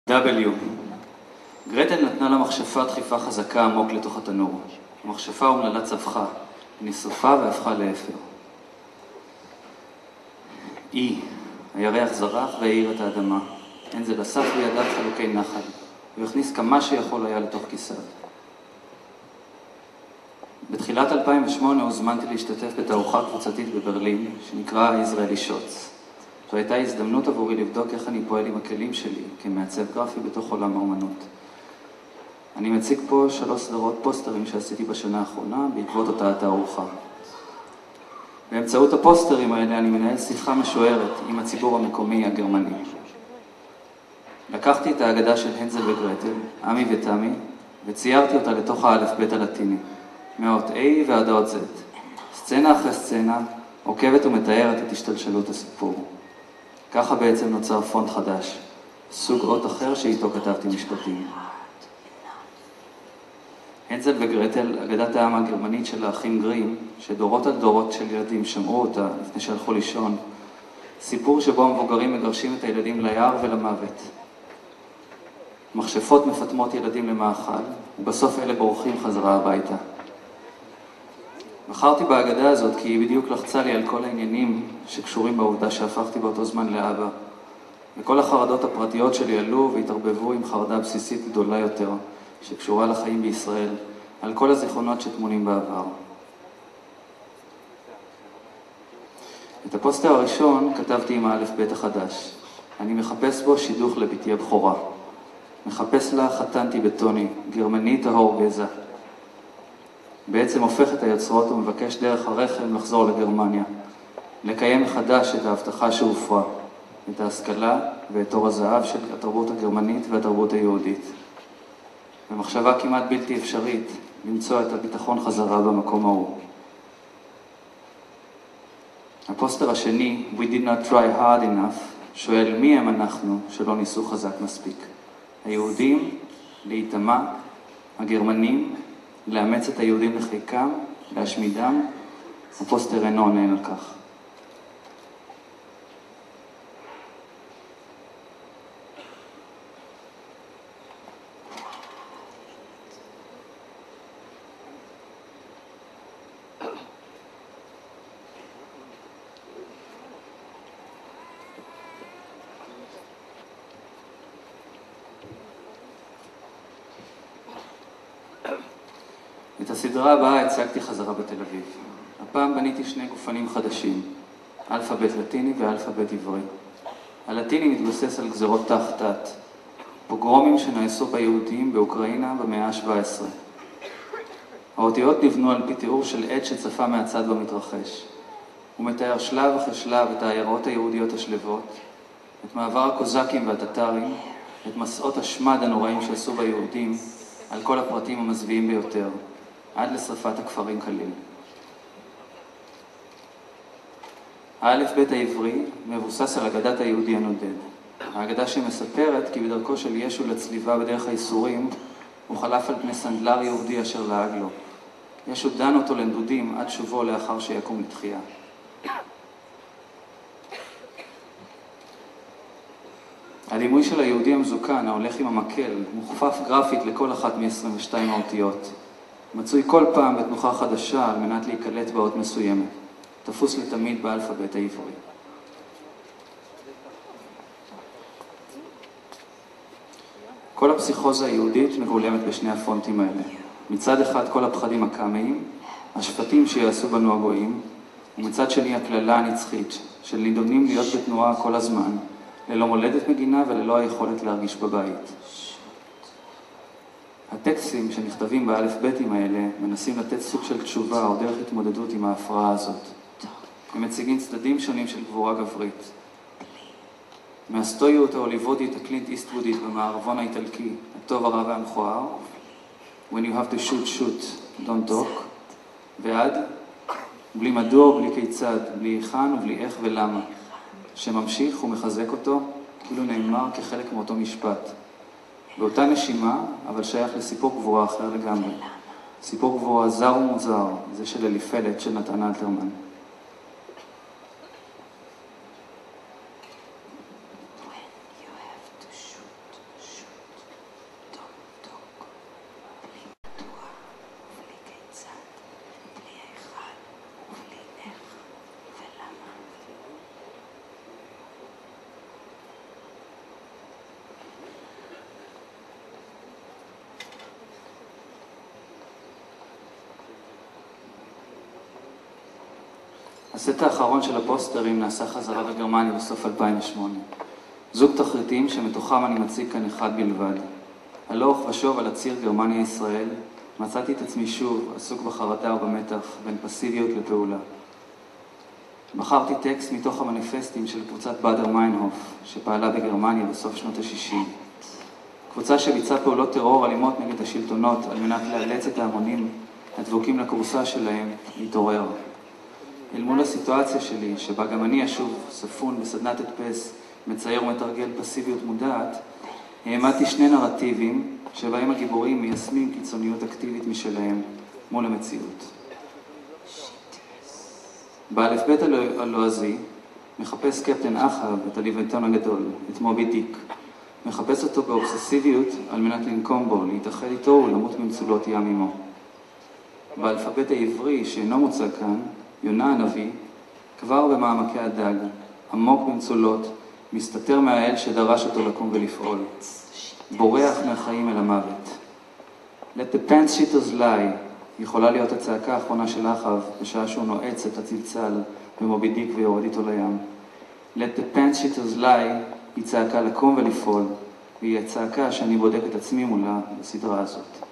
W. גרטל נתנה לה מכשפה דחיפה חזקה עמוק לתוך התנור. המכשפה אומללה צווחה, נשרפה והפכה לאפר. E. הירח זרח והאיר את האדמה. הנזל אסף בידיו חלוקי נחל, והכניס כמה שיכול היה לתוך כיסיו. בתחילת 2008 הוזמנתי להשתתף בתערוכה קבוצתית בברלין, שנקרא ישראלי שוטס. זו הייתה הזדמנות עבורי לבדוק איך אני פועל עם הכלים שלי כמעצב גרפי בתוך עולם האומנות. אני מציג פה 3 סדרות פוסטרים שעשיתי בשנה האחרונה בעקבות אותה התערוכה. באמצעות הפוסטרים האלה אני מנהל שיחה משוערת עם הציבור המקומי הגרמני. לקחתי את האגדה של הנזל וגרטל, עמי ותמי, וציירתי אותה לתוך האלף בית הלטיני, מהאות A ועד האות Z. סצנה אחרי סצנה עוקבת ומתארת את השתלשלות הסיפור. ככה בעצם נוצר פונט חדש, סוג אות אחר שאיתו כתבתי משפטים. הנזל וגרטל, אגדת העם הגרמנית של האחים גרים, שדורות על דורות של ילדים שמעו אותה לפני שהלכו לישון, סיפור שבו המבוגרים מגרשים את הילדים ליער ולמוות. מכשפות מפטמות ילדים למאכל, ובסוף אלה בורחים חזרה הביתה. בחרתי באגדה הזאת כי היא בדיוק לחצה לי על כל העניינים שקשורים בעובדה שהפכתי באותו זמן לאבא. וכל החרדות הפרטיות שלי עלו והתערבבו עם חרדה בסיסית גדולה יותר, שקשורה לחיים בישראל, על כל הזיכרונות שתמונים בעבר. את הפוסטר הראשון כתבתי עם האלף בית החדש. אני מחפש בו שידוך לביתי הבכורה. מחפש לה חתן טיבטוני, גרמני טהור גזע. בעצם הופך את היוצרות ומבקש דרך הרחם לחזור לגרמניה, לקיים מחדש את ההבטחה שהופרה, את ההשכלה ואת אור הזהב של התרבות הגרמנית והתרבות היהודית. במחשבה כמעט בלתי אפשרית למצוא את הביטחון חזרה במקום ההוא. הפוסטר השני, We did not try hard enough, שואל מי הם אנחנו שלא ניסו חזק מספיק. היהודים, להיטמע, הגרמנים, לאמץ את היהודים לחיקם, להשמידם. הפוסטר אינו עונה על כך. את הסדרה הבאה הצגתי חזרה בתל אביב. הפעם בניתי 2 גופנים חדשים, אלפאבית לטיני ואלפאבית עברי. הלטיני מתבסס על גזרות ת"ח, פוגרומים שנעשו ביהודים באוקראינה במאה ה-17. האותיות נבנו על פי תיאור של עד שצפה מהצד במתרחש. הוא מתאר שלב אחרי שלב את העיירות היהודיות השלבות, את מעבר הקוזקים והטטרים, את מסעות השמד הנוראים שעשו ביהודים, על כל הפרטים המזוויעים ביותר, עד לשרפת הכפרים כליל. האלף בית העברי מבוסס על אגדת היהודי הנודד. האגדה שמספרת כי בדרכו של ישו לצליבה בדרך האיסורים, הוא חלף על פני סנדלר יהודי אשר לעג לו. ישו דן אותו לנדודים עד שובו לאחר שיקום לתחייה. הדימוי של היהודי המזוקן, ההולך עם המקל, מוכפף גרפית לכל אחת מ-22 האותיות. מצוי כל פעם בתנוחה חדשה על מנת להיקלט באות מסוימת. תפוס לתמיד באלפאבית העברי. כל הפסיכוזה היהודית מגולמת בשני הפונטים האלה. מצד אחד כל הפחדים הקאמיים, השפטים שיעשו בנו הגויים, ומצד שני הכללה הנצחית של נידונים להיות בתנועה כל הזמן, ללא מולדת מגינה וללא היכולת להרגיש בבית. הטקסטים שנכתבים באלף ביתים האלה מנסים לתת סוג של תשובה או דרך התמודדות עם ההפרעה הזאת. הם מציגים צדדים שונים של גבורה גברית. מהסטואיות ההוליוודית הקלינט איסטוודית במערבון האיטלקי, הטוב הרע והמכוער, When you have to shoot, shoot, don't talk, ועד, בלי מדוע, בלי כיצד, בלי היכן ובלי איך ולמה, שממשיך ומחזק אותו, כאילו נאמר כחלק מאותו משפט. באותה נשימה, אבל שייך לסיפור גבורה אחר לגמרי. סיפור גבורה זר ומוזר, זה של אליפלת של נתן אלתרמן. הסט האחרון של הפוסטרים נעשה חזרה בגרמניה בסוף 2008. זוג תחריטים שמתוכם אני מציג כאן אחד בלבד. הלוך ושוב על הציר גרמניה-ישראל, מצאתי את עצמי שוב עסוק בחרדה ובמתח בין פסיביות לפעולה. בחרתי טקסט מתוך המניפסטים של קבוצת באדר מיינהוף, שפעלה בגרמניה בסוף שנות ה-60. קבוצה שביצעה פעולות טרור אלימות נגד השלטונות על מנת לאלץ את ההמונים הדבוקים לקורסה שלהם להתעורר. אל מול הסיטואציה שלי, שבה גם אני אשוב ספון בסדנת הדפס, מצייר ומתרגל פסיביות מודעת, העמדתי שני נרטיבים שבהם הגיבורים מיישמים קיצוניות אקטיבית משלהם מול המציאות. באלף בית הלועזי מחפש קפטן אחאב את הלווייתן הגדול, את מובי דיק. מחפש אותו באובססיביות על מנת לנקום בו, להתאחד איתו ולמות במצולות ים עמו. באלפבית העברי שאינו מוצג כאן, יונה הנביא, כבר במעמקי הדג, עמוק במצולות, מסתתר מהאל שדרש אותו לקום ולפעול. בורח מהחיים אל המוות. Let the pants shitters lie יכולה להיות הצעקה האחרונה של אחאב בשעה שהוא נועץ את הצלצל במובי דיק ויורד איתו לים. Let the pants shitters lie היא צעקה לקום ולפעול, והיא הצעקה שאני בודק את עצמי מולה בסדרה הזאת.